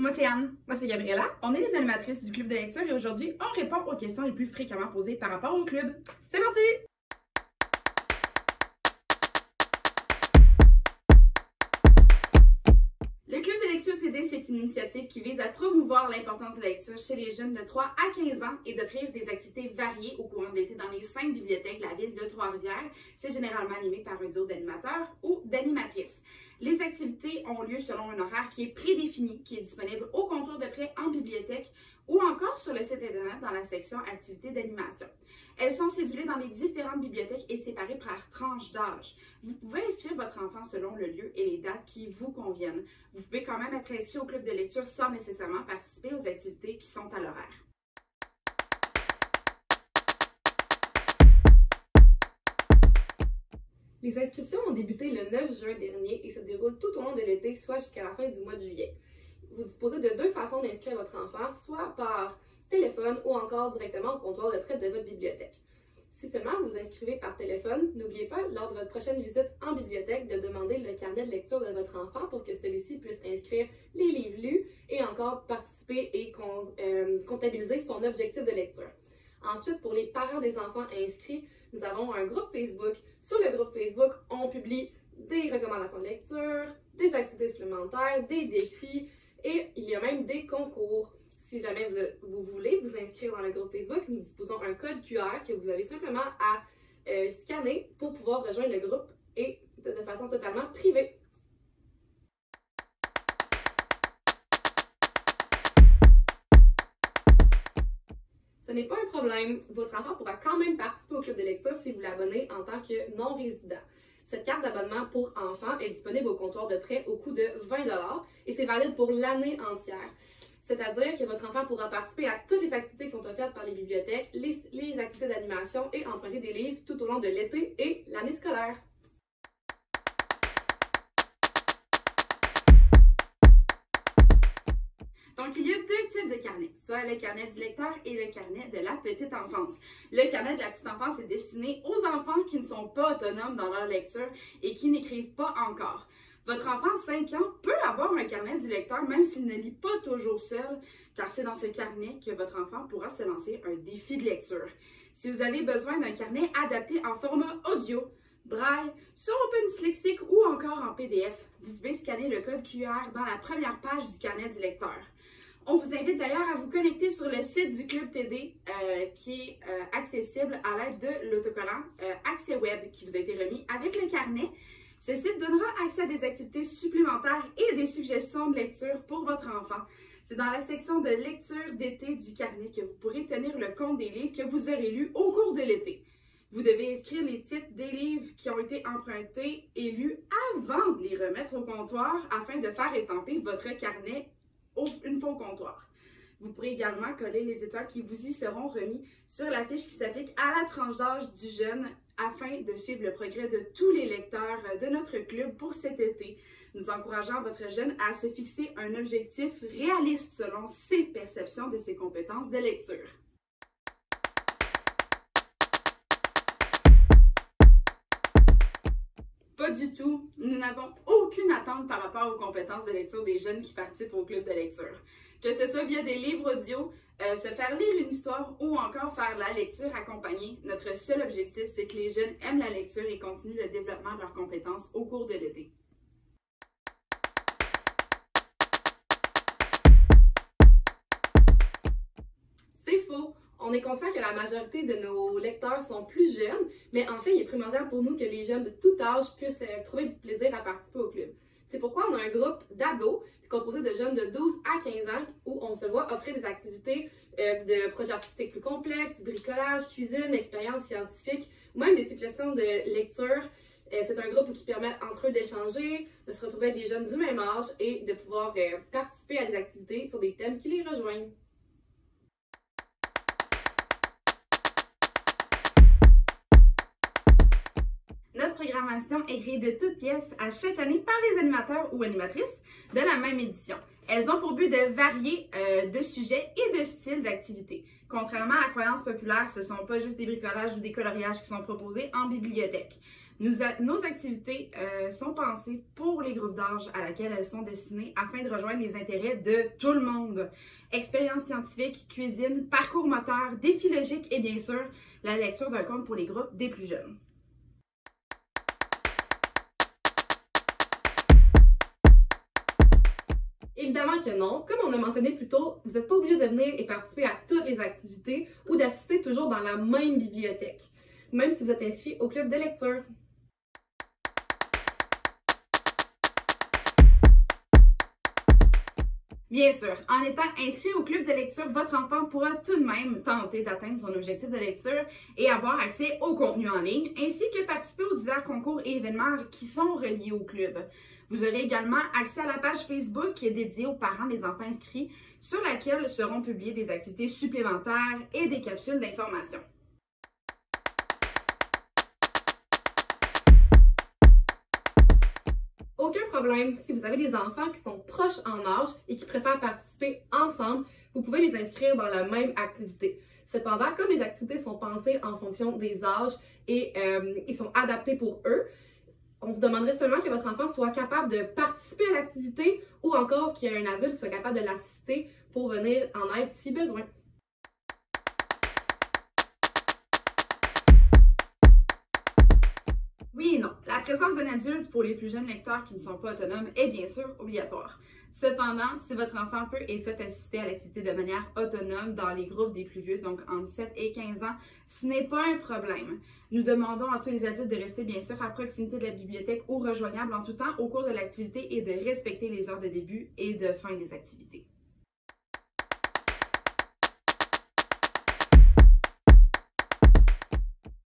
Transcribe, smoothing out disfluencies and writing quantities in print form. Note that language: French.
Moi, c'est Anne. Moi, c'est Gabriella. On est les animatrices du club de lecture et aujourd'hui, on répond aux questions les plus fréquemment posées par rapport au club. C'est parti! Le club de lecture TD, c'est une initiative qui vise à promouvoir l'importance de la lecture chez les jeunes de 3 à 15 ans et d'offrir des activités variées au courant de l'été dans les 5 bibliothèques de la ville de Trois-Rivières. C'est généralement animé par un duo d'animateurs ou d'animatrices. Les activités ont lieu selon un horaire qui est prédéfini, qui est disponible au comptoir de prêt en bibliothèque ou encore sur le site internet dans la section activités d'animation. Elles sont cédulées dans les différentes bibliothèques et séparées par tranche d'âge. Vous pouvez inscrire votre enfant selon le lieu et les dates qui vous conviennent. Vous pouvez quand même être inscrit au club de lecture sans nécessairement participer aux activités qui sont à l'horaire. Les inscriptions ont débuté le 9 juin dernier et se déroulent tout au long de l'été, soit jusqu'à la fin du mois de juillet. Vous disposez de 2 façons d'inscrire votre enfant, soit par téléphone ou encore directement au comptoir de près de votre bibliothèque. Si seulement vous inscrivez par téléphone, n'oubliez pas, lors de votre prochaine visite en bibliothèque, de demander le carnet de lecture de votre enfant pour que celui-ci puisse inscrire les livres lus et encore participer et comptabiliser son objectif de lecture. Ensuite, pour les parents des enfants inscrits, nous avons un groupe Facebook. Sur le groupe Facebook, on publie des recommandations de lecture, des activités supplémentaires, des défis et il y a même des concours. Si jamais vous voulez vous inscrire dans le groupe Facebook, nous disposons d'un code QR que vous avez simplement à scanner pour pouvoir rejoindre le groupe et de façon totalement privée. Ce n'est pas un problème, votre enfant pourra quand même participer au club de lecture si vous l'abonnez en tant que non-résident. Cette carte d'abonnement pour enfants est disponible au comptoir de prêt au coût de 20 $ et c'est valide pour l'année entière. C'est-à-dire que votre enfant pourra participer à toutes les activités qui sont offertes par les bibliothèques, les activités d'animation et emprunter des livres tout au long de l'été et l'année scolaire. Donc, il y a 2 types de carnets, soit le carnet du lecteur et le carnet de la petite enfance. Le carnet de la petite enfance est destiné aux enfants qui ne sont pas autonomes dans leur lecture et qui n'écrivent pas encore. Votre enfant de 5 ans peut avoir un carnet du lecteur même s'il ne lit pas toujours seul, car c'est dans ce carnet que votre enfant pourra se lancer un défi de lecture. Si vous avez besoin d'un carnet adapté en format audio, braille, sur OpenDyslexic ou encore en PDF, vous pouvez scanner le code QR dans la première page du carnet du lecteur. On vous invite d'ailleurs à vous connecter sur le site du Club TD qui est accessible à l'aide de l'autocollant Accès Web qui vous a été remis avec le carnet. Ce site donnera accès à des activités supplémentaires et des suggestions de lecture pour votre enfant. C'est dans la section de lecture d'été du carnet que vous pourrez tenir le compte des livres que vous aurez lus au cours de l'été. Vous devez inscrire les titres des livres qui ont été empruntés et lus avant de les remettre au comptoir afin de faire étamper votre carnet une fois au comptoir. Vous pourrez également coller les étoiles qui vous y seront remis sur la fiche qui s'applique à la tranche d'âge du jeune afin de suivre le progrès de tous les lecteurs de notre club pour cet été. Nous encourageons votre jeune à se fixer un objectif réaliste selon ses perceptions de ses compétences de lecture. Pas du tout. Nous n'avons aucune attente par rapport aux compétences de lecture des jeunes qui participent au club de lecture. Que ce soit via des livres audio, se faire lire une histoire ou encore faire la lecture accompagnée, notre seul objectif, c'est que les jeunes aiment la lecture et continuent le développement de leurs compétences au cours de l'été. C'est faux! On est conscient que la majorité de nos lecteurs sont plus jeunes, mais en fait, il est primordial pour nous que les jeunes de tout âge puissent trouver du plaisir à participer au club. C'est pourquoi on a un groupe d'ados composé de jeunes de 12 à 15 ans où on se voit offrir des activités de projets artistiques plus complexes, bricolage, cuisine, expériences scientifiques ou même des suggestions de lecture. C'est un groupe qui permet entre eux d'échanger, de se retrouver avec des jeunes du même âge et de pouvoir participer à des activités sur des thèmes qui les rejoignent. Notre programmation est créée de toutes pièces à chaque année par les animateurs ou animatrices de la même édition. Elles ont pour but de varier de sujets et de styles d'activités. Contrairement à la croyance populaire, ce ne sont pas juste des bricolages ou des coloriages qui sont proposés en bibliothèque. Nos activités sont pensées pour les groupes d'âge à laquelle elles sont destinées afin de rejoindre les intérêts de tout le monde. Expériences scientifiques, cuisine, parcours moteur, défis logiques et bien sûr, la lecture d'un conte pour les groupes des plus jeunes. Évidemment que non. Comme on a mentionné plus tôt, vous n'êtes pas obligé de venir et participer à toutes les activités ou d'assister toujours dans la même bibliothèque, même si vous êtes inscrit au club de lecture. Bien sûr, en étant inscrit au club de lecture, votre enfant pourra tout de même tenter d'atteindre son objectif de lecture et avoir accès au contenu en ligne, ainsi que participer aux divers concours et événements qui sont reliés au club. Vous aurez également accès à la page Facebook qui est dédiée aux parents des enfants inscrits, sur laquelle seront publiées des activités supplémentaires et des capsules d'information. Aucun problème, si vous avez des enfants qui sont proches en âge et qui préfèrent participer ensemble, vous pouvez les inscrire dans la même activité. Cependant, comme les activités sont pensées en fonction des âges et ils sont adaptés pour eux, on vous demanderait seulement que votre enfant soit capable de participer à l'activité ou encore qu'il y ait un adulte qui soit capable de l'assister pour venir en aide si besoin. Oui et non. La présence d'un adulte pour les plus jeunes lecteurs qui ne sont pas autonomes est bien sûr obligatoire. Cependant, si votre enfant peut et souhaite assister à l'activité de manière autonome dans les groupes des plus vieux, donc entre 7 et 15 ans, ce n'est pas un problème. Nous demandons à tous les adultes de rester bien sûr à proximité de la bibliothèque ou rejoignables en tout temps au cours de l'activité et de respecter les heures de début et de fin des activités.